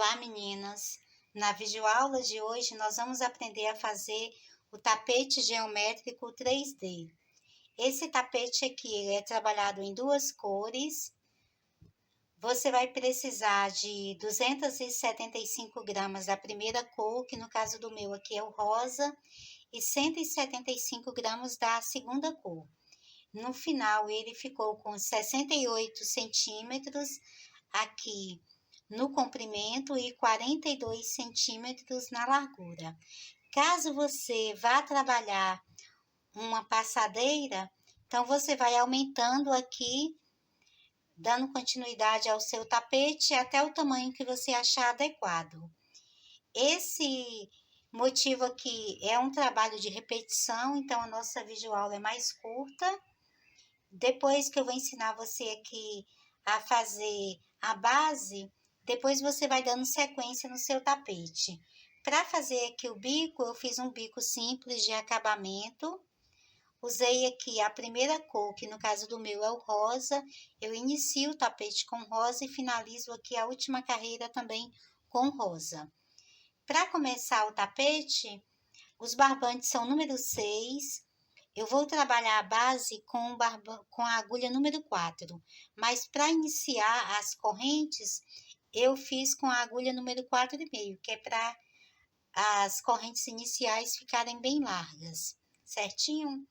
Olá, meninas! Na videoaula de hoje, nós vamos aprender a fazer o tapete geométrico 3D. Esse tapete aqui é trabalhado em duas cores. Você vai precisar de 275 gramas da primeira cor, que no caso do meu aqui é o rosa, e 175 gramas da segunda cor. No final, ele ficou com 68 centímetros aqui no comprimento e 42 centímetros na largura. Caso você vá trabalhar uma passadeira, então você vai aumentando aqui, dando continuidade ao seu tapete até o tamanho que você achar adequado. Esse motivo aqui é um trabalho de repetição, então a nossa videoaula é mais curta. Depois que eu vou ensinar você aqui a fazer a base, depois você vai dando sequência no seu tapete. Para fazer aqui o bico, eu fiz um bico simples de acabamento. Usei aqui a primeira cor, que no caso do meu é o rosa. Eu inicio o tapete com rosa e finalizo aqui a última carreira também com rosa. Para começar o tapete, os barbantes são número 6. Eu vou trabalhar a base com a agulha número 4, mas para iniciar as correntes, eu fiz com a agulha número 4,5, que é para as correntes iniciais ficarem bem largas, certinho?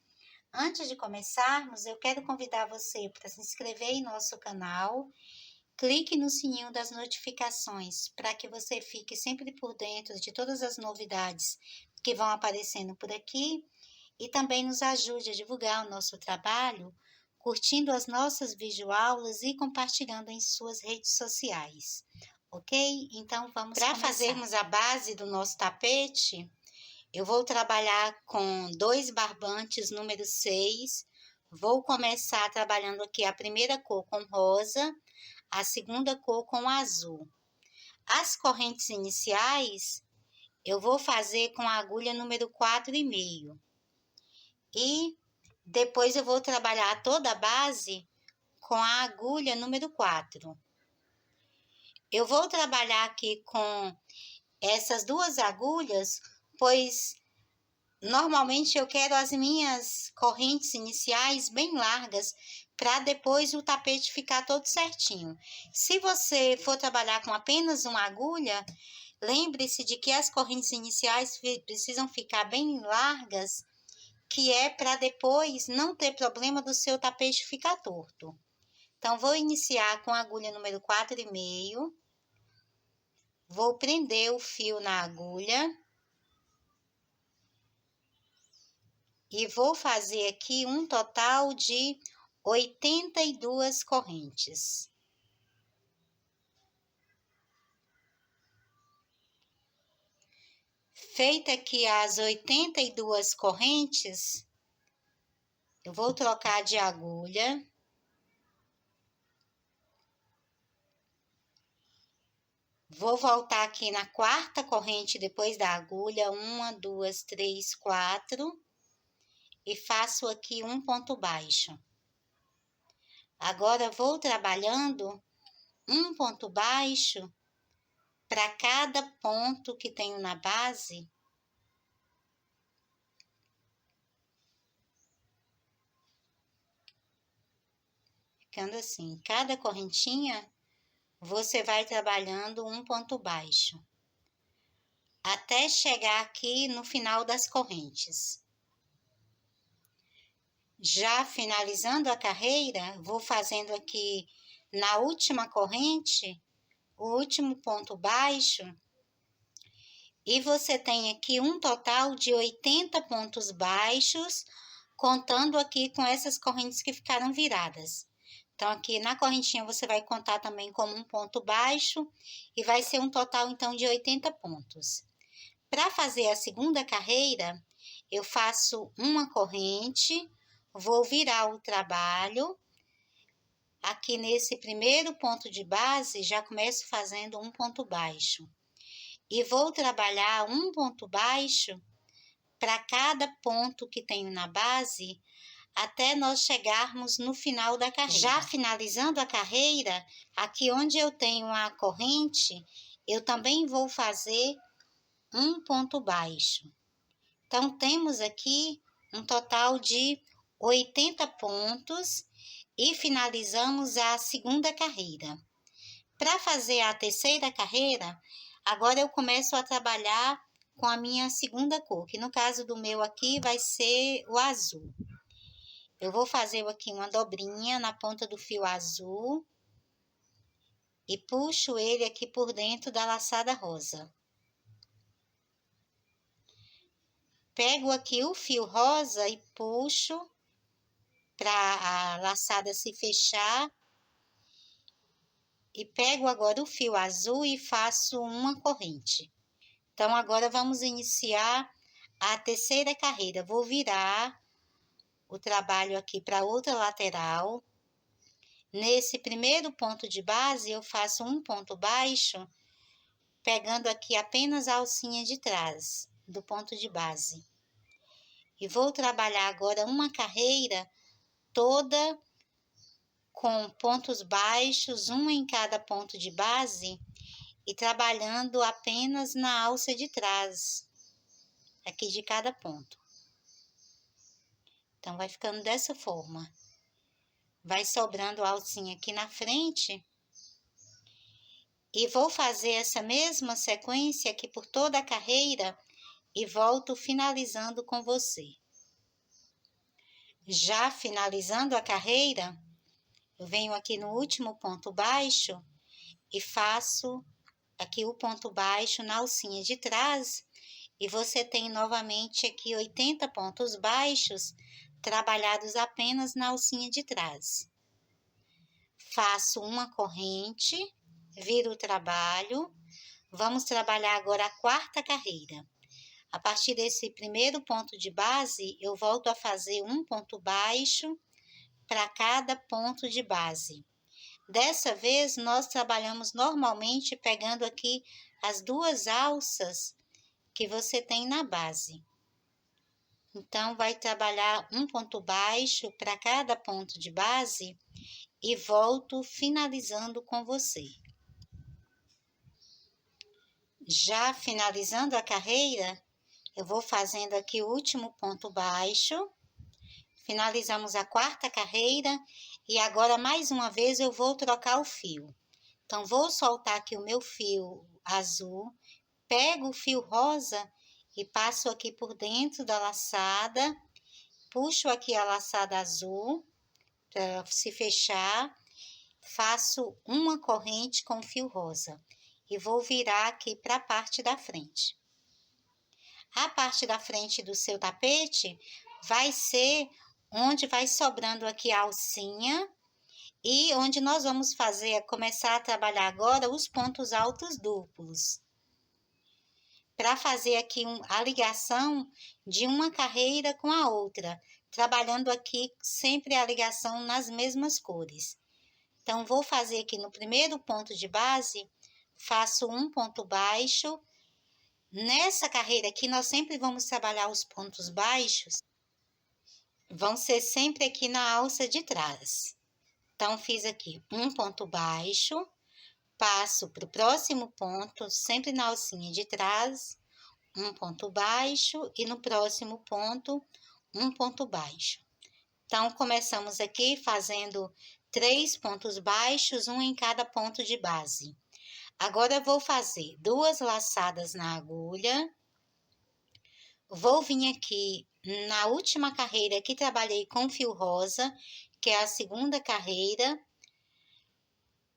Antes de começarmos, eu quero convidar você para se inscrever em nosso canal. Clique no sininho das notificações para que você fique sempre por dentro de todas as novidades que vão aparecendo por aqui. E também nos ajude a divulgar o nosso trabalho, curtindo as nossas videoaulas e compartilhando em suas redes sociais, ok? Então, vamos começar. Para fazermos a base do nosso tapete, eu vou trabalhar com 2 barbantes número 6. Vou começar trabalhando aqui a primeira cor com rosa, a segunda cor com azul. As correntes iniciais, eu vou fazer com a agulha número 4,5. E depois eu vou trabalhar toda a base com a agulha número 4. Eu vou trabalhar aqui com essas duas agulhas, pois normalmente eu quero as minhas correntes iniciais bem largas, para depois o tapete ficar todo certinho. Se você for trabalhar com apenas uma agulha, lembre-se de que as correntes iniciais precisam ficar bem largas, que é para depois não ter problema do seu tapete ficar torto. Então, vou iniciar com a agulha número 4,5. Vou prender o fio na agulha. E vou fazer aqui um total de 82 correntes. Feita aqui as 82 correntes, eu vou trocar de agulha. Vou voltar aqui na quarta corrente depois da agulha, 1, 2, 3, 4, e faço aqui um ponto baixo. Agora, vou trabalhando um ponto baixo para cada ponto que tenho na base. Ficando assim, cada correntinha, você vai trabalhando um ponto baixo, até chegar aqui no final das correntes. Já finalizando a carreira, vou fazendo aqui na última corrente, o último ponto baixo, e você tem aqui um total de 80 pontos baixos, contando aqui com essas correntes que ficaram viradas. Então, aqui na correntinha você vai contar também como um ponto baixo e vai ser um total, então, de 80 pontos. Para fazer a segunda carreira, eu faço uma corrente, vou virar o trabalho. Aqui nesse primeiro ponto de base, já começo fazendo um ponto baixo. E vou trabalhar um ponto baixo para cada ponto que tenho na base, até nós chegarmos no final da carreira. Já finalizando a carreira, aqui onde eu tenho a corrente, eu também vou fazer um ponto baixo. Então, temos aqui um total de 80 pontos e finalizamos a segunda carreira. Para fazer a terceira carreira, agora eu começo a trabalhar com a minha segunda cor, que no caso do meu aqui vai ser o azul. Eu vou fazer aqui uma dobrinha na ponta do fio azul e puxo ele aqui por dentro da laçada rosa. Pego aqui o fio rosa e puxo para a laçada se fechar. E pego agora o fio azul e faço uma corrente. Então, agora vamos iniciar a terceira carreira. Vou virar o trabalho aqui para outra lateral. Nesse primeiro ponto de base, eu faço um ponto baixo, pegando aqui apenas a alcinha de trás do ponto de base. E vou trabalhar agora uma carreira toda com pontos baixos, um em cada ponto de base, e trabalhando apenas na alça de trás, aqui de cada ponto. Então, vai ficando dessa forma. Vai sobrando a alcinha aqui na frente. E vou fazer essa mesma sequência aqui por toda a carreira e volto finalizando com você. Já finalizando a carreira, eu venho aqui no último ponto baixo e faço aqui o ponto baixo na alcinha de trás. E você tem novamente aqui 80 pontos baixos, trabalhados apenas na alcinha de trás. Faço uma corrente, viro o trabalho. Vamos trabalhar agora a quarta carreira. A partir desse primeiro ponto de base, eu volto a fazer um ponto baixo para cada ponto de base. Dessa vez, nós trabalhamos normalmente pegando aqui as duas alças que você tem na base. Então, vai trabalhar um ponto baixo para cada ponto de base e volto finalizando com você. Já finalizando a carreira, eu vou fazendo aqui o último ponto baixo. Finalizamos a quarta carreira e agora mais uma vez eu vou trocar o fio. Então, vou soltar aqui o meu fio azul, pego o fio rosa e passo aqui por dentro da laçada, puxo aqui a laçada azul para se fechar, faço uma corrente com o fio rosa e vou virar aqui para a parte da frente. A parte da frente do seu tapete vai ser onde vai sobrando aqui a alcinha e onde nós vamos começar a trabalhar agora os pontos altos duplos. Para fazer aqui a ligação de uma carreira com a outra, trabalhando aqui sempre a ligação nas mesmas cores. Então, vou fazer aqui no primeiro ponto de base, faço um ponto baixo. Nessa carreira aqui, nós sempre vamos trabalhar os pontos baixos, vão ser sempre aqui na alça de trás. Então, fiz aqui um ponto baixo, passo para o próximo ponto, sempre na alcinha de trás, um ponto baixo e no próximo ponto, um ponto baixo. Então, começamos aqui fazendo 3 pontos baixos, um em cada ponto de base. Agora, eu vou fazer 2 laçadas na agulha. Vou vir aqui na última carreira que trabalhei com fio rosa, que é a segunda carreira.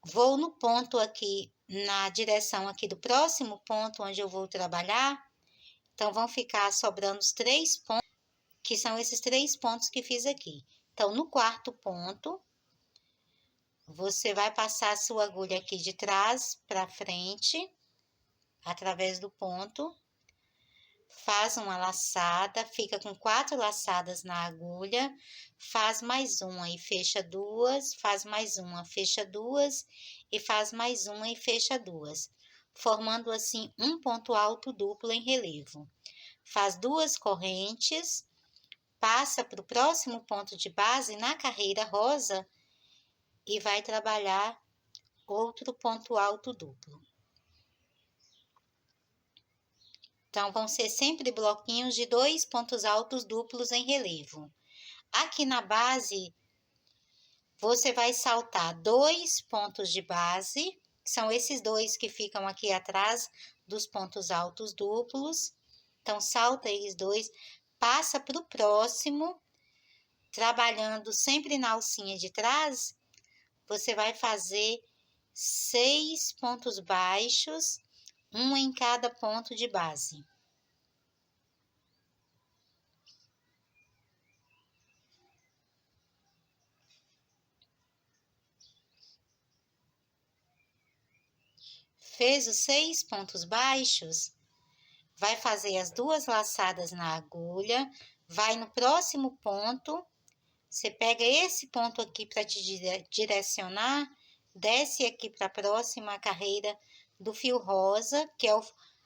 Vou no ponto aqui, na direção aqui do próximo ponto onde eu vou trabalhar. Então, vão ficar sobrando os 3 pontos, que são esses 3 pontos que fiz aqui. Então, no quarto ponto, você vai passar a sua agulha aqui de trás para frente, através do ponto. Faz uma laçada, fica com 4 laçadas na agulha, faz mais uma e fecha 2, faz mais uma, fecha 2 e faz mais uma e fecha 2, formando assim um ponto alto duplo em relevo. Faz 2 correntes, passa para o próximo ponto de base na carreira rosa e vai trabalhar outro ponto alto duplo. Então, vão ser sempre bloquinhos de 2 pontos altos duplos em relevo. Aqui na base, você vai saltar 2 pontos de base, que são esses dois que ficam aqui atrás dos pontos altos duplos. Então, salta eles dois, passa para o próximo, trabalhando sempre na alcinha de trás, você vai fazer 6 pontos baixos, um em cada ponto de base. Fez os 6 pontos baixos, vai fazer as 2 laçadas na agulha, vai no próximo ponto, você pega esse ponto aqui para te direcionar, desce aqui para a próxima carreira do fio rosa, que é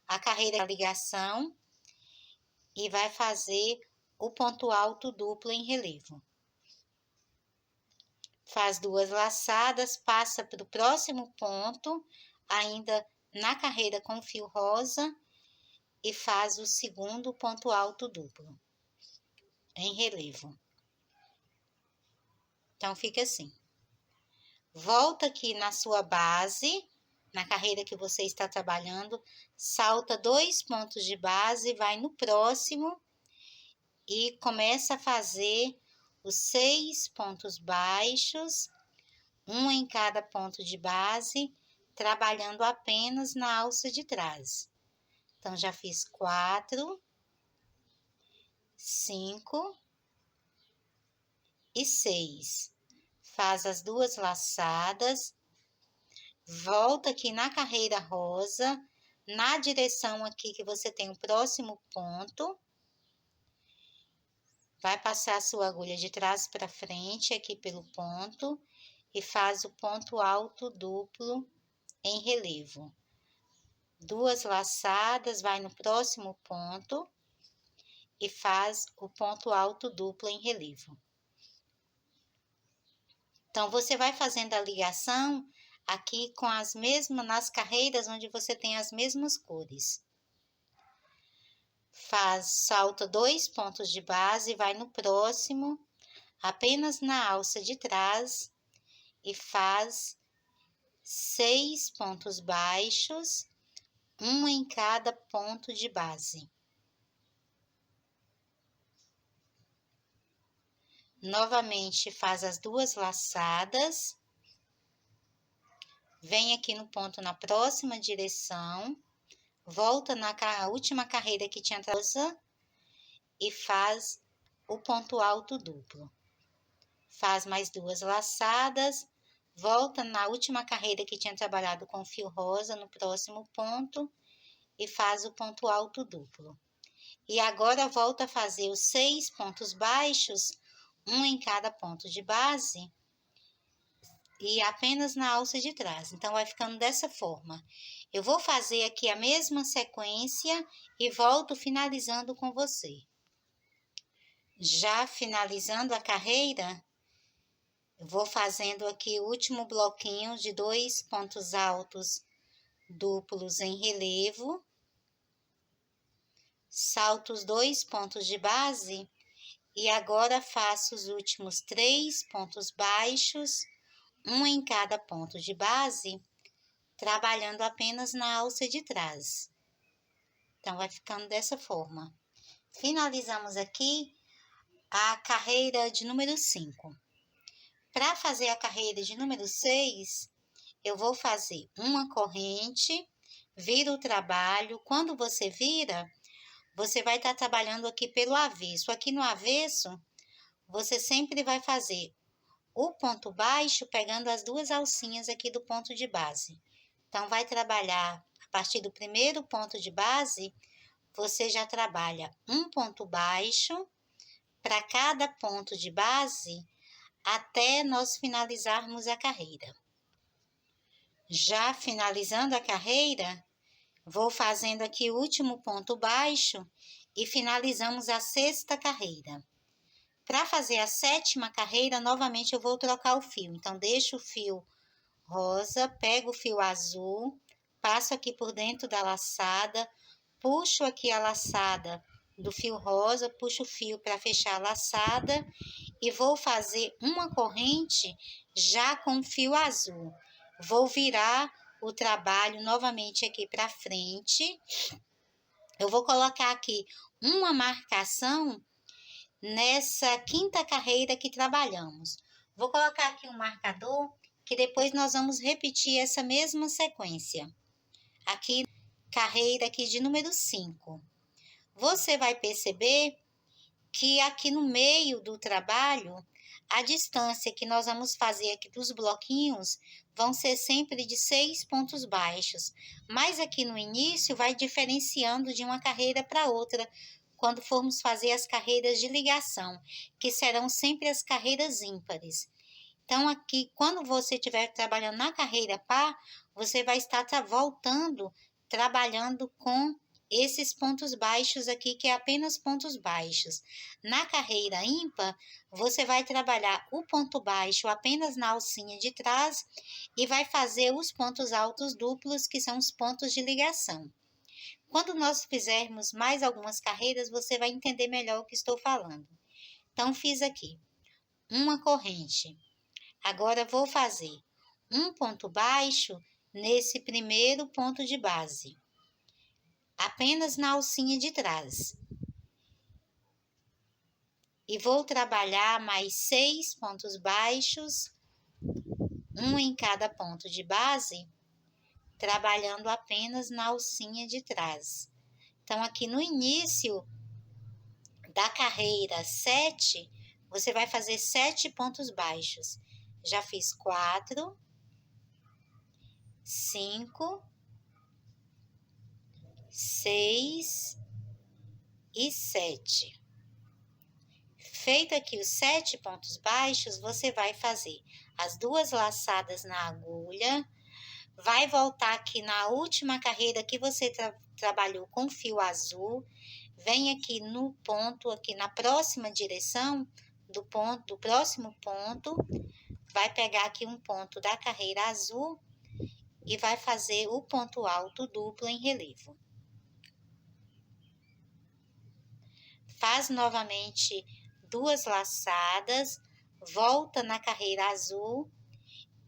a carreira da ligação, e vai fazer o ponto alto duplo em relevo. Faz 2 laçadas, passa para o próximo ponto, ainda na carreira com fio rosa, e faz o segundo ponto alto duplo em relevo. Então, fica assim. Volta aqui na sua base, na carreira que você está trabalhando, salta 2 pontos de base, vai no próximo e começa a fazer os 6 pontos baixos, um em cada ponto de base, trabalhando apenas na alça de trás. Então, já fiz 4, 5 e 6. Faz as 2 laçadas, volta aqui na carreira rosa, na direção aqui que você tem o próximo ponto. Vai passar a sua agulha de trás para frente aqui pelo ponto e faz o ponto alto duplo em relevo. 2 laçadas, vai no próximo ponto e faz o ponto alto duplo em relevo. Então, você vai fazendo a ligação aqui com as mesmas, nas carreiras onde você tem as mesmas cores. Salta 2 pontos de base, vai no próximo, apenas na alça de trás, e faz 6 pontos baixos, um em cada ponto de base. Novamente, faz as 2 laçadas, vem aqui no ponto na próxima direção, volta na última carreira que tinha traçado e faz o ponto alto duplo. Faz mais 2 laçadas, volta na última carreira que tinha trabalhado com fio rosa no próximo ponto e faz o ponto alto duplo. E agora volta a fazer os 6 pontos baixos, um em cada ponto de base, e apenas na alça de trás. Então, vai ficando dessa forma. Eu vou fazer aqui a mesma sequência e volto finalizando com você. Já finalizando a carreira, eu vou fazendo aqui o último bloquinho de 2 pontos altos duplos em relevo. Salto os 2 pontos de base e agora faço os últimos 3 pontos baixos, um em cada ponto de base, trabalhando apenas na alça de trás. Então, vai ficando dessa forma. Finalizamos aqui a carreira de número 5. Para fazer a carreira de número 6, eu vou fazer uma corrente, vira o trabalho. Quando você vira, você vai estar trabalhando aqui pelo avesso. Aqui no avesso, você sempre vai fazer o ponto baixo pegando as 2 alcinhas aqui do ponto de base. Então, vai trabalhar a partir do primeiro ponto de base, você já trabalha um ponto baixo para cada ponto de base até nós finalizarmos a carreira. Já finalizando a carreira, vou fazendo aqui o último ponto baixo e finalizamos a 6ª carreira. Para fazer a 7ª carreira, novamente eu vou trocar o fio. Então, deixo o fio rosa, pego o fio azul, passo aqui por dentro da laçada, puxo aqui a laçada do fio rosa, puxo o fio para fechar a laçada e vou fazer uma corrente já com o fio azul. Vou virar o trabalho novamente aqui para frente. Eu vou colocar aqui uma marcação nessa quinta carreira que trabalhamos. Vou colocar aqui um marcador que depois nós vamos repetir essa mesma sequência. Aqui, carreira aqui de número 5. Você vai perceber que aqui no meio do trabalho, a distância que nós vamos fazer aqui dos bloquinhos vão ser sempre de 6 pontos baixos. Mas aqui no início vai diferenciando de uma carreira para outra, quando formos fazer as carreiras de ligação, que serão sempre as carreiras ímpares. Então, aqui, quando você estiver trabalhando na carreira par, você vai estar voltando, trabalhando com esses pontos baixos aqui, que é apenas pontos baixos. Na carreira ímpar, você vai trabalhar o ponto baixo apenas na alcinha de trás e vai fazer os pontos altos duplos, que são os pontos de ligação. Quando nós fizermos mais algumas carreiras, você vai entender melhor o que estou falando. Então, fiz aqui uma corrente. Agora, vou fazer um ponto baixo nesse primeiro ponto de base, apenas na alcinha de trás. E vou trabalhar mais 6 pontos baixos, um em cada ponto de base, trabalhando apenas na alcinha de trás. Então, aqui no início da carreira 7, você vai fazer 7 pontos baixos. Já fiz 4, 5, 6 e 7. Feito aqui os 7 pontos baixos, você vai fazer as 2 laçadas na agulha, vai voltar aqui na última carreira que você trabalhou com fio azul, vem aqui no ponto, aqui na próxima direção do próximo ponto, vai pegar aqui um ponto da carreira azul e vai fazer o ponto alto duplo em relevo. Faz novamente 2 laçadas, volta na carreira azul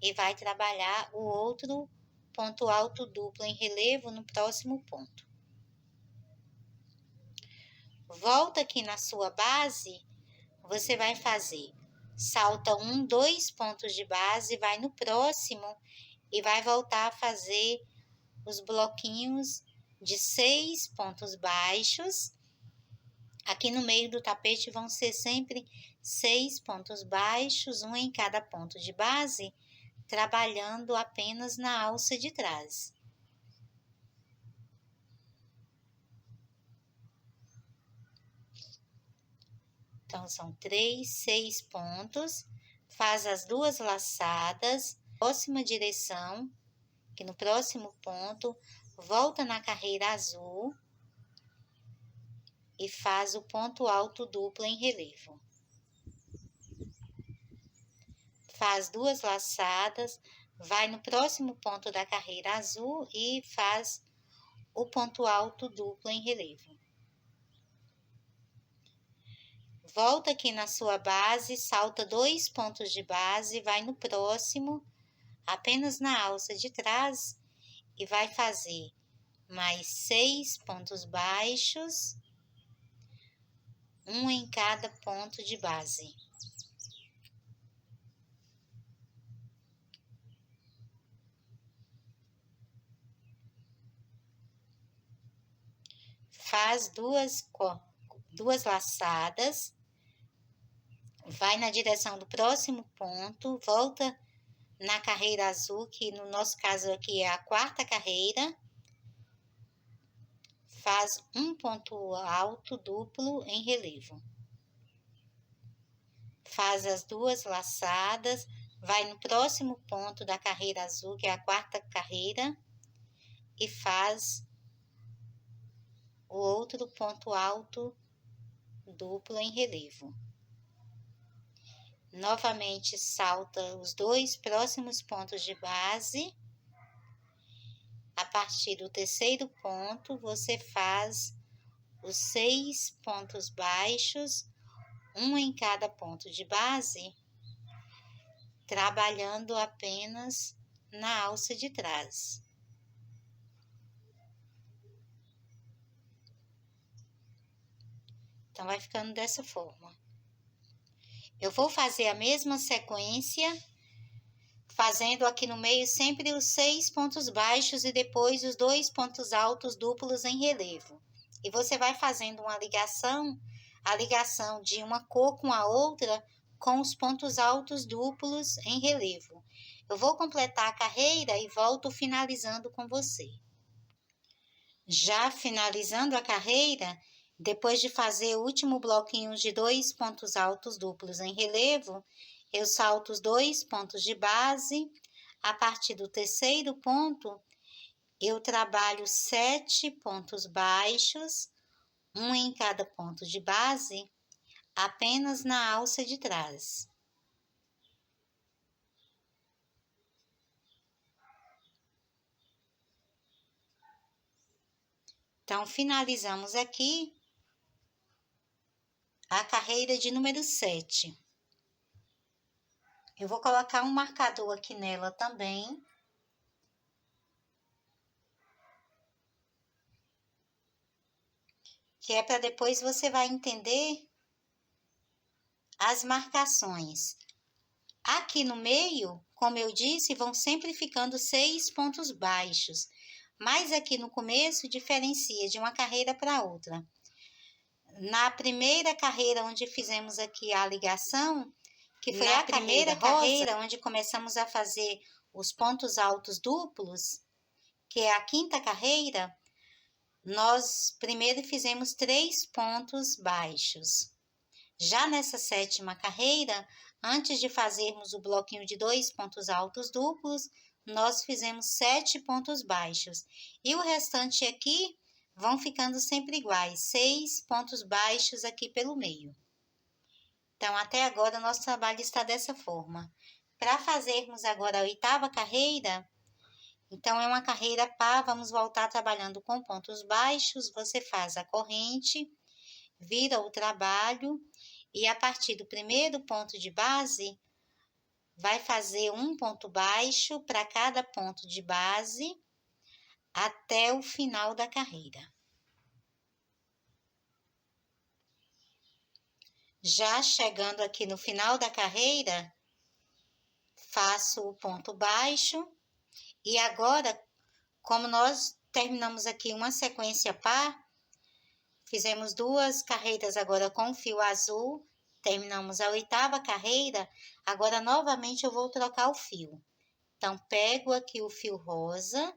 e vai trabalhar o outro ponto alto duplo em relevo no próximo ponto. Volta aqui na sua base, você vai fazer, salta 1, 2 pontos de base, vai no próximo e vai voltar a fazer os bloquinhos de 6 pontos baixos. Aqui no meio do tapete vão ser sempre 6 pontos baixos, um em cada ponto de base, trabalhando apenas na alça de trás. Então, são 3, 6 pontos, faz as 2 laçadas, próxima direção, que no próximo ponto, volta na carreira azul e faz o ponto alto duplo em relevo. Faz 2 laçadas, vai no próximo ponto da carreira azul e faz o ponto alto duplo em relevo. Volta aqui na sua base, salta 2 pontos de base, vai no próximo, apenas na alça de trás, e vai fazer mais 6 pontos baixos, um em cada ponto de base. Faz 2 laçadas, vai na direção do próximo ponto, volta na carreira azul, que no nosso caso aqui é a 4ª carreira, faz um ponto alto duplo em relevo. Faz as 2 laçadas, vai no próximo ponto da carreira azul, que é a 4ª carreira, e faz o outro ponto alto duplo em relevo. Novamente salta os 2 próximos pontos de base A partir do terceiro ponto, você faz os 6 pontos baixos, um em cada ponto de base, trabalhando apenas na alça de trás. Então, vai ficando dessa forma. Eu vou fazer a mesma sequência, fazendo aqui no meio sempre os 6 pontos baixos e depois os 2 pontos altos duplos em relevo. E você vai fazendo uma ligação, a ligação de uma cor com a outra, com os pontos altos duplos em relevo. Eu vou completar a carreira e volto finalizando com você. Já finalizando a carreira, depois de fazer o último bloquinho de 2 pontos altos duplos em relevo, eu salto os 2 pontos de base. A partir do terceiro ponto, eu trabalho 7 pontos baixos, um em cada ponto de base, apenas na alça de trás. Então, finalizamos aqui a carreira de número 7. Eu vou colocar um marcador aqui nela também. Que é para depois você vai entender as marcações. Aqui no meio, como eu disse, vão sempre ficando 6 pontos baixos. Mas aqui no começo diferencia de uma carreira para outra. Na primeira carreira onde fizemos aqui a ligação, que foi a primeira carreira onde começamos a fazer os pontos altos duplos, que é a quinta carreira, nós primeiro fizemos 3 pontos baixos. Já nessa sétima carreira, antes de fazermos o bloquinho de 2 pontos altos duplos, nós fizemos 7 pontos baixos. E o restante aqui vão ficando sempre iguais, 6 pontos baixos aqui pelo meio. Então, até agora, o nosso trabalho está dessa forma. Para fazermos agora a oitava carreira, então é uma carreira par, vamos voltar trabalhando com pontos baixos, você faz a corrente, vira o trabalho e a partir do primeiro ponto de base, vai fazer um ponto baixo para cada ponto de base até o final da carreira. Já chegando aqui no final da carreira, faço o ponto baixo e agora, como nós terminamos aqui uma sequência par, fizemos 2 carreiras agora com fio azul, terminamos a oitava carreira, agora novamente eu vou trocar o fio. Então, pego aqui o fio rosa,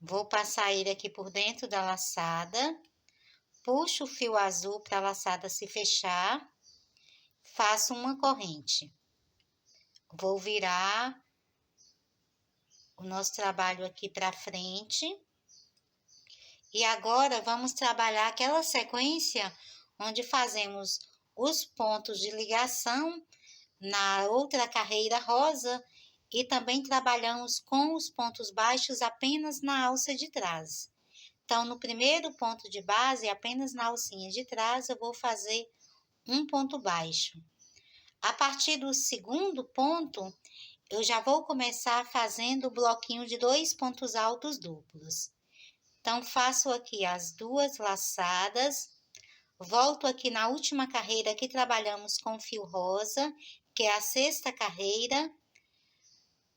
vou passar ele aqui por dentro da laçada, puxo o fio azul para a laçada se fechar, faço uma corrente. Vou virar o nosso trabalho aqui para frente. E agora vamos trabalhar aquela sequência onde fazemos os pontos de ligação na outra carreira rosa e também trabalhamos com os pontos baixos apenas na alça de trás. Então, no primeiro ponto de base, apenas na alcinha de trás, eu vou fazer um ponto baixo. A partir do segundo ponto, eu já vou começar fazendo o bloquinho de 2 pontos altos duplos. Então, faço aqui as 2 laçadas, volto aqui na última carreira que trabalhamos com fio rosa, que é a sexta carreira,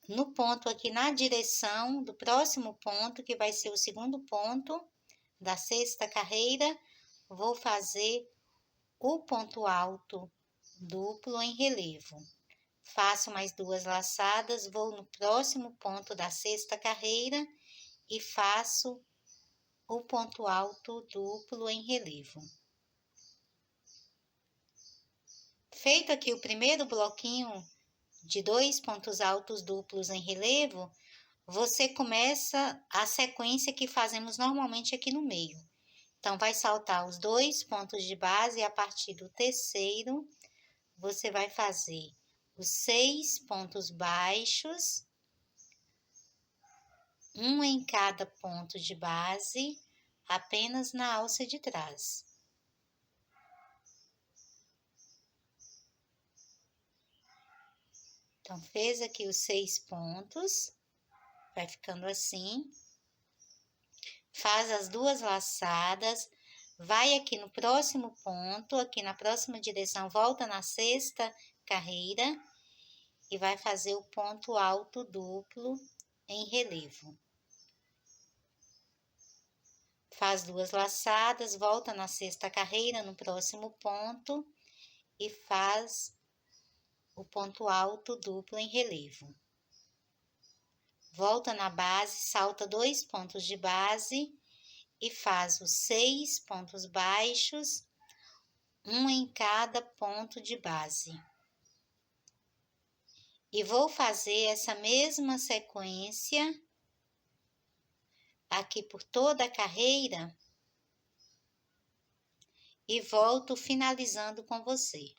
no ponto aqui na direção do próximo ponto, que vai ser o segundo ponto da sexta carreira, vou fazer o ponto alto duplo em relevo. Faço mais 2 laçadas, vou no próximo ponto da sexta carreira e faço o ponto alto duplo em relevo. Feito aqui o primeiro bloquinho de 2 pontos altos duplos em relevo, você começa a sequência que fazemos normalmente aqui no meio. Então, vai saltar os 2 pontos de base a partir do terceiro, você vai fazer os 6 pontos baixos, um em cada ponto de base, apenas na alça de trás. Então, fez aqui os 6 pontos, vai ficando assim. Faz as 2 laçadas, vai aqui no próximo ponto, aqui na próxima direção, volta na 6ª carreira e vai fazer o ponto alto duplo em relevo. Faz 2 laçadas, volta na 6ª carreira, no próximo ponto, e faz o ponto alto duplo em relevo. Volta na base, salta 2 pontos de base e faz os 6 pontos baixos, um em cada ponto de base. E vou fazer essa mesma sequência aqui por toda a carreira e volto finalizando com você.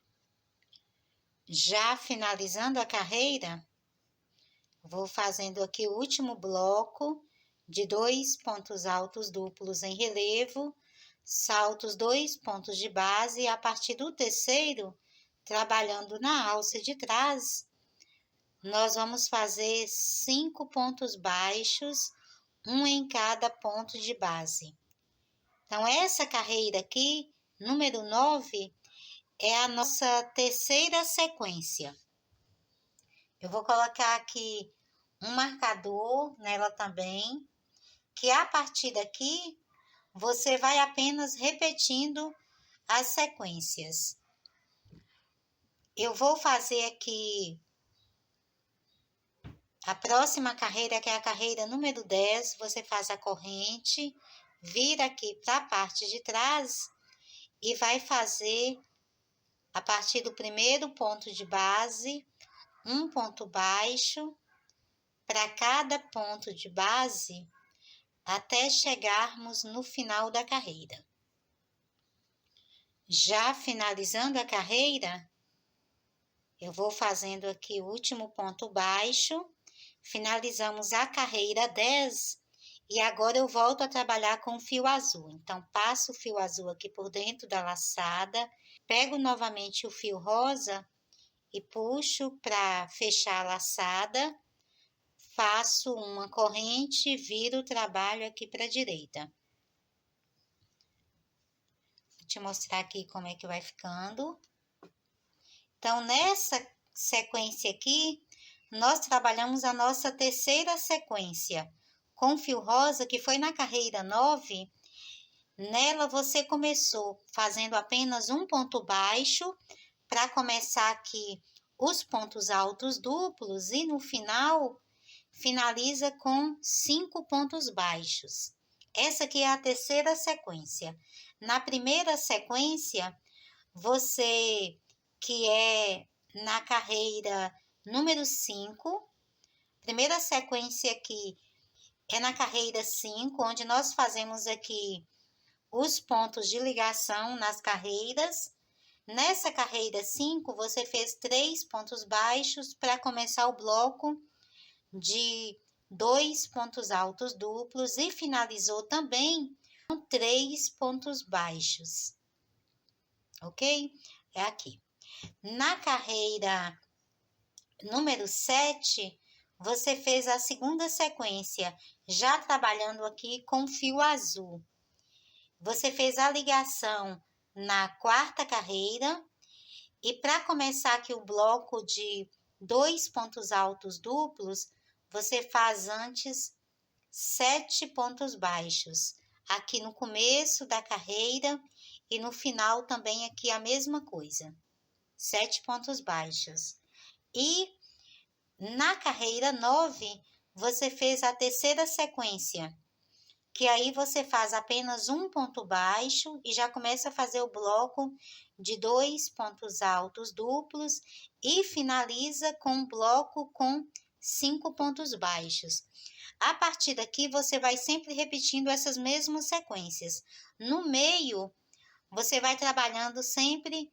Já finalizando a carreira, vou fazendo aqui o último bloco de 2 pontos altos duplos em relevo, salto os 2 pontos de base e a partir do terceiro, trabalhando na alça de trás, nós vamos fazer 5 pontos baixos, um em cada ponto de base. Então, essa carreira aqui, número 9, é a nossa terceira sequência. Eu vou colocar aqui um marcador nela também, que a partir daqui, você vai apenas repetindo as sequências. Eu vou fazer aqui a próxima carreira, que é a carreira número 10, você faz a corrente, vira aqui para a parte de trás e vai fazer, a partir do primeiro ponto de base, um ponto baixo para cada ponto de base, até chegarmos no final da carreira. Já finalizando a carreira, eu vou fazendo aqui o último ponto baixo, finalizamos a carreira 10 e agora eu volto a trabalhar com o fio azul. Então, passo o fio azul aqui por dentro da laçada, pego novamente o fio rosa e puxo para fechar a laçada, faço uma corrente e viro o trabalho aqui para a direita. Vou te mostrar aqui como é que vai ficando. Então, nessa sequência aqui, nós trabalhamos a nossa terceira sequência com fio rosa, que foi na carreira 9. Nela, você começou fazendo apenas um ponto baixo para começar aqui os pontos altos duplos e no final, finaliza com 5 pontos baixos. Essa aqui é a terceira sequência. Na primeira sequência, você que é na carreira número 5, primeira sequência aqui é na carreira 5, onde nós fazemos aqui os pontos de ligação nas carreiras. Nessa carreira 5, você fez 3 pontos baixos para começar o bloco de 2 pontos altos duplos e finalizou também com 3 pontos baixos. Ok? É aqui. Na carreira número 7, você fez a segunda sequência, já trabalhando aqui com fio azul. Você fez a ligação na 4ª carreira e para começar aqui o bloco de 2 pontos altos duplos, você faz antes 7 pontos baixos. Aqui no começo da carreira e no final também aqui a mesma coisa. 7 pontos baixos. E na carreira 9, você fez a terceira sequência, que aí você faz apenas um ponto baixo e já começa a fazer o bloco de 2 pontos altos duplos e finaliza com um bloco com 5 pontos baixos. A partir daqui, você vai sempre repetindo essas mesmas sequências. No meio, você vai trabalhando sempre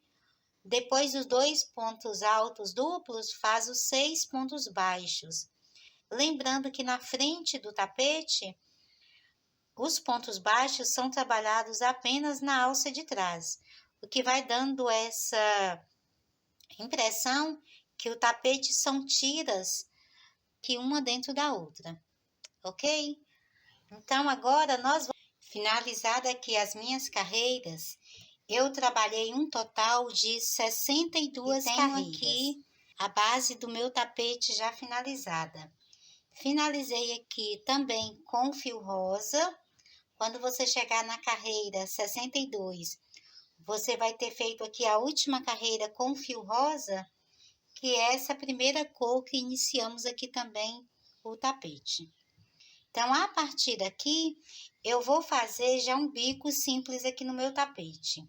Depois dos 2 pontos altos duplos, faz os 6 pontos baixos. Lembrando que na frente do tapete, os pontos baixos são trabalhados apenas na alça de trás, o que vai dando essa impressão que o tapete são tiras que uma dentro da outra, ok? Então, agora nós vamos finalizar aqui as minhas carreiras. Eu trabalhei um total de 62 carreiras. Aqui a base do meu tapete já finalizada. Finalizei aqui também com fio rosa. Quando você chegar na carreira 62, você vai ter feito aqui a última carreira com fio rosa, que é essa primeira cor que iniciamos aqui também o tapete. Então, a partir daqui, eu vou fazer já um bico simples aqui no meu tapete.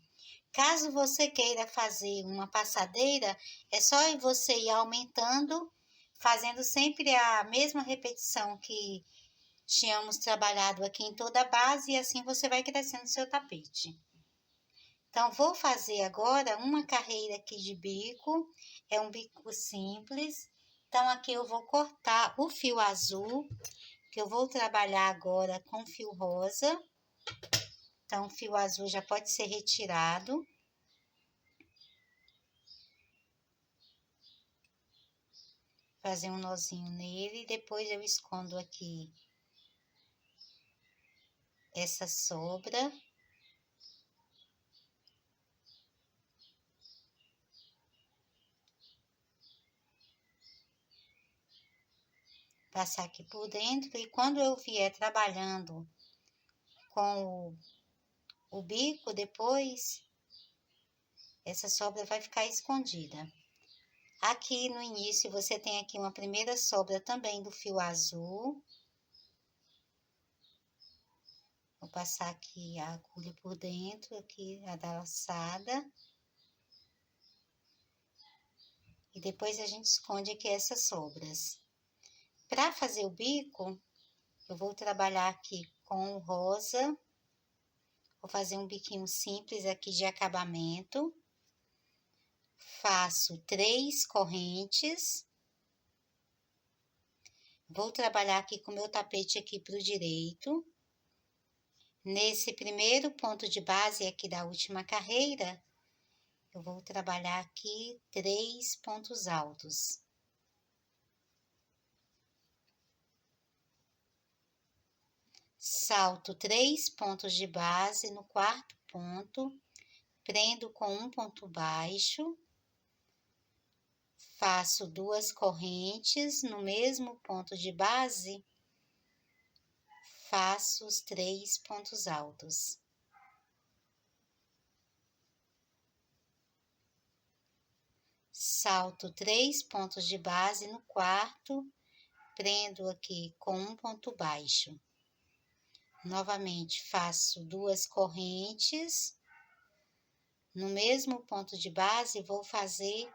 Caso você queira fazer uma passadeira, é só você ir aumentando, fazendo sempre a mesma repetição que tínhamos trabalhado aqui em toda a base, e assim você vai crescendo seu tapete. Então, vou fazer agora uma carreira aqui de bico, é um bico simples. Então, aqui eu vou cortar o fio azul, que eu vou trabalhar agora com fio rosa. Então, o fio azul já pode ser retirado. Fazer um nozinho nele, depois eu escondo aqui essa sobra. Passar aqui por dentro, e quando eu vier trabalhando com o bico, depois essa sobra vai ficar escondida. Aqui no início você tem aqui uma primeira sobra também do fio azul. Vou passar aqui a agulha por dentro, aqui a da laçada. E depois a gente esconde aqui essas sobras. Para fazer o bico, eu vou trabalhar aqui com o rosa. Vou fazer um biquinho simples aqui de acabamento. Faço 3 correntes. Vou trabalhar aqui com o meu tapete aqui para o direito. Nesse primeiro ponto de base aqui da última carreira, eu vou trabalhar aqui 3 pontos altos. Salto 3 pontos de base no quarto ponto, prendo com um ponto baixo. Faço 2 correntes no mesmo ponto de base, faço os 3 pontos altos. Salto 3 pontos de base no quarto, prendo aqui com um ponto baixo. Novamente, faço 2 correntes. No mesmo ponto de base, vou fazer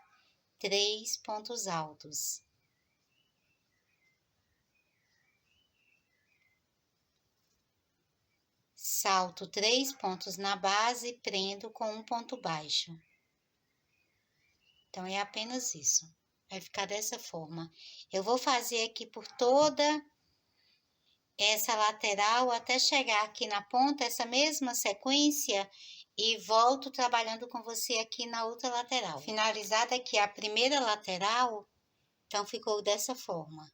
3 pontos altos. Salto 3 pontos na base e prendo com um ponto baixo. Então, é apenas isso. Vai ficar dessa forma. Eu vou fazer aqui por toda essa lateral até chegar aqui na ponta, essa mesma sequência, e volto trabalhando com você aqui na outra lateral. Finalizada aqui a primeira lateral, então ficou dessa forma.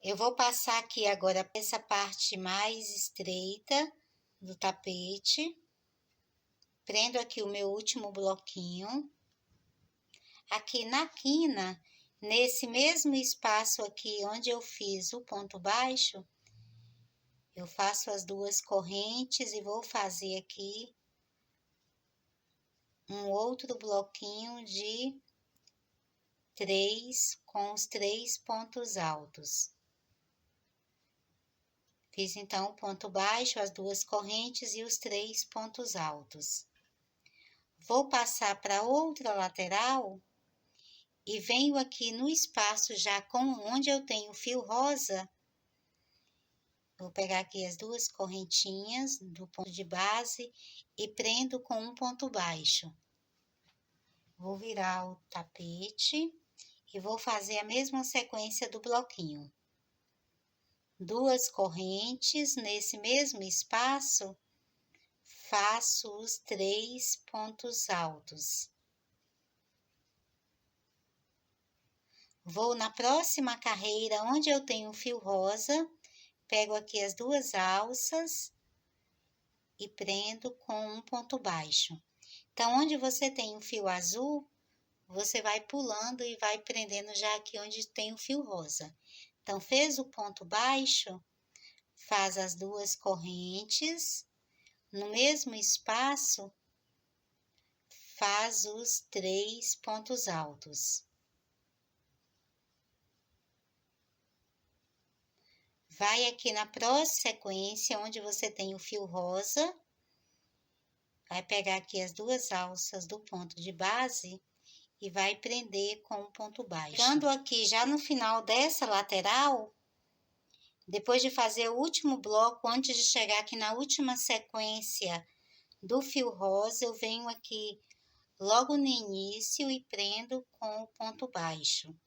Eu vou passar aqui agora essa parte mais estreita do tapete. Prendo aqui o meu último bloquinho. Aqui na quina, nesse mesmo espaço aqui onde eu fiz o ponto baixo, eu faço as 2 correntes e vou fazer aqui um outro bloquinho de 3 com os 3 pontos altos. Fiz então o ponto baixo, as 2 correntes e os 3 pontos altos. Vou passar para outra lateral e venho aqui no espaço já com onde eu tenho o fio rosa. Vou pegar aqui as 2 correntinhas do ponto de base e prendo com um ponto baixo. Vou virar o tapete e vou fazer a mesma sequência do bloquinho. 2 correntes, nesse mesmo espaço, faço os 3 pontos altos. Vou na próxima carreira, onde eu tenho o fio rosa, pego aqui as 2 alças e prendo com um ponto baixo. Então, onde você tem o fio azul, você vai pulando e vai prendendo já aqui onde tem o fio rosa. Então, fez o ponto baixo, faz as 2 correntes, no mesmo espaço, faz os 3 pontos altos. Vai aqui na próxima sequência, onde você tem o fio rosa, vai pegar aqui as 2 alças do ponto de base e vai prender com um ponto baixo. Chegando aqui já no final dessa lateral, depois de fazer o último bloco, antes de chegar aqui na última sequência do fio rosa, eu venho aqui logo no início e prendo com o ponto baixo.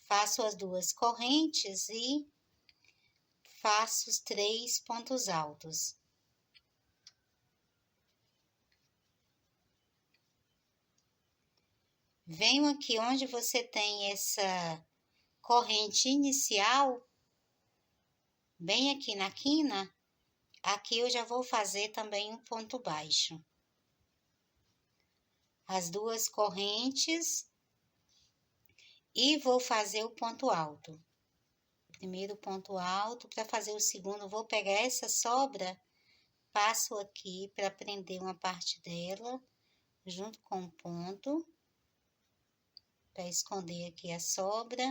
Faço as 2 correntes e faço os 3 pontos altos. Venho aqui onde você tem essa corrente inicial, bem aqui na quina, aqui eu já vou fazer também um ponto baixo. As 2 correntes e vou fazer o ponto alto. Primeiro ponto alto, para fazer o segundo, vou pegar essa sobra, passo aqui para prender uma parte dela, junto com o ponto, para esconder aqui a sobra.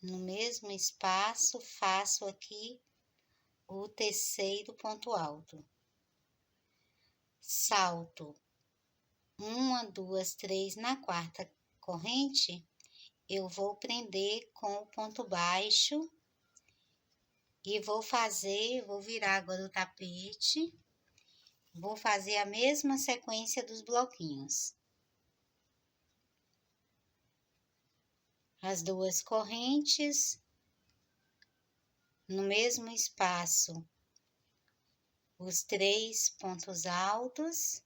No mesmo espaço, faço aqui o terceiro ponto alto. Salto 1, 2, 3 na 4ª corrente, eu vou prender com o ponto baixo e vou virar agora o tapete, vou fazer a mesma sequência dos bloquinhos. As 2 correntes, no mesmo espaço, os 3 pontos altos.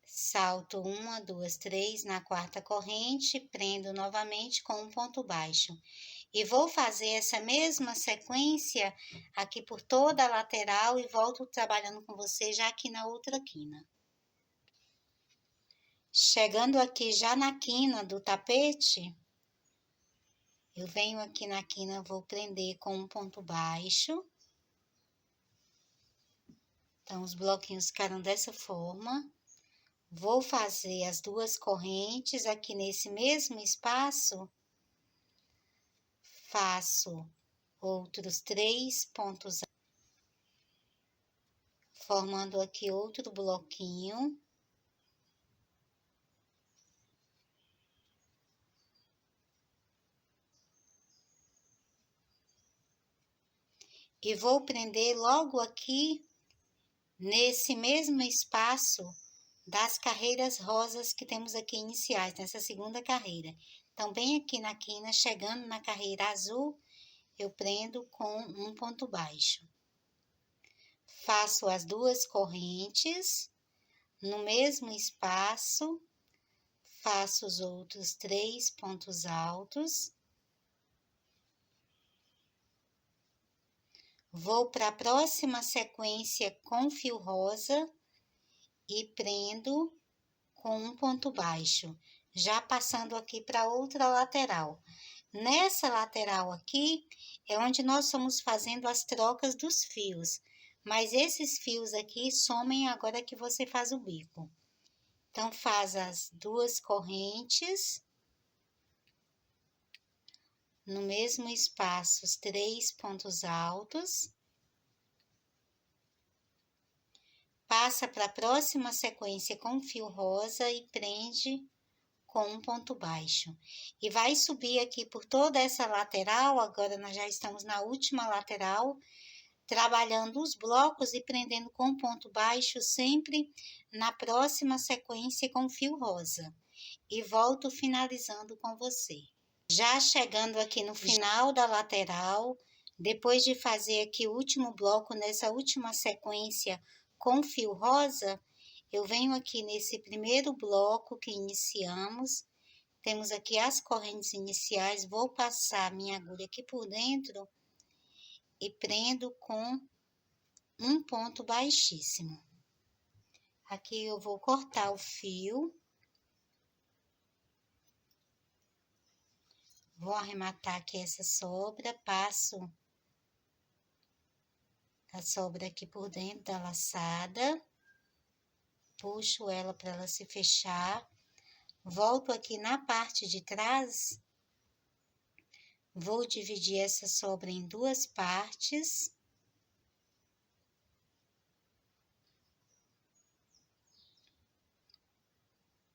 Salto 1, 2, 3 na 4ª corrente, prendo novamente com um ponto baixo. E vou fazer essa mesma sequência aqui por toda a lateral e volto trabalhando com você já aqui na outra quina. Chegando aqui já na quina do tapete, eu venho aqui na quina, vou prender com um ponto baixo. Então, os bloquinhos ficaram dessa forma. Vou fazer as 2 correntes aqui nesse mesmo espaço, faço outros 3 pontos, formando aqui outro bloquinho. E vou prender logo aqui, nesse mesmo espaço, das carreiras rosas que temos aqui iniciais, nessa segunda carreira. Então, bem aqui na quina, chegando na carreira azul, eu prendo com um ponto baixo. Faço as 2 correntes, no mesmo espaço, faço os outros 3 pontos altos. Vou para a próxima sequência com fio rosa e prendo com um ponto baixo, já passando aqui para outra lateral. Nessa lateral aqui é onde nós vamos fazendo as trocas dos fios, mas esses fios aqui somem agora que você faz o bico. Então, faz as 2 correntes, no mesmo espaço, os 3 pontos altos. Passa para a próxima sequência com fio rosa e prende com um ponto baixo. E vai subir aqui por toda essa lateral, agora nós já estamos na última lateral, trabalhando os blocos e prendendo com ponto baixo sempre na próxima sequência com fio rosa. E volto finalizando com você. Já chegando aqui no final da lateral, depois de fazer aqui o último bloco nessa última sequência com fio rosa, eu venho aqui nesse primeiro bloco que iniciamos, temos aqui as correntes iniciais, vou passar minha agulha aqui por dentro e prendo com um ponto baixíssimo. Aqui eu vou cortar o fio. Vou arrematar aqui essa sobra, passo a sobra aqui por dentro da laçada, puxo ela para ela se fechar, volto aqui na parte de trás, vou dividir essa sobra em duas partes.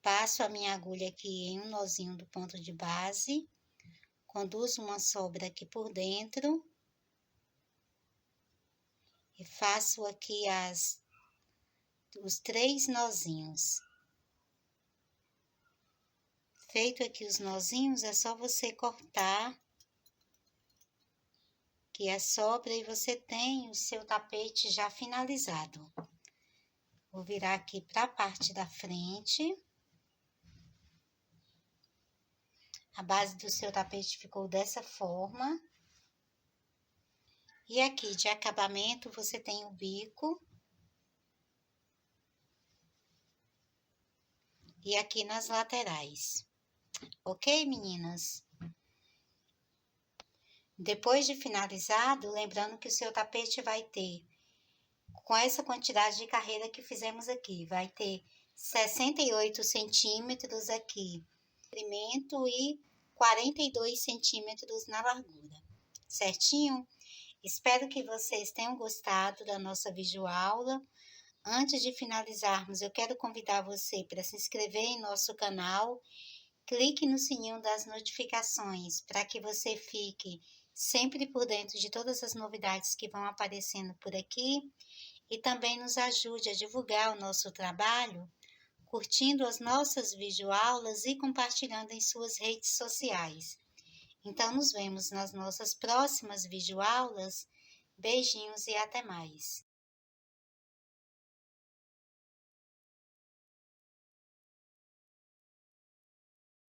Passo a minha agulha aqui em um nozinho do ponto de base, conduzo uma sobra aqui por dentro e faço aqui os 3 nozinhos. Feito aqui os nozinhos, é só você cortar aqui a sobra e você tem o seu tapete já finalizado. Vou virar aqui para a parte da frente. A base do seu tapete ficou dessa forma. E aqui de acabamento você tem o bico. E aqui nas laterais. Ok, meninas? Depois de finalizado, lembrando que o seu tapete vai ter, com essa quantidade de carreira que fizemos aqui, vai ter 68 centímetros aqui, comprimento e 42 centímetros na largura, certinho? Espero que vocês tenham gostado da nossa videoaula. Antes de finalizarmos, eu quero convidar você para se inscrever em nosso canal. Clique no sininho das notificações para que você fique sempre por dentro de todas as novidades que vão aparecendo por aqui. E também nos ajude a divulgar o nosso trabalho, curtindo as nossas videoaulas e compartilhando em suas redes sociais. Então, nos vemos nas nossas próximas videoaulas. Beijinhos e até mais!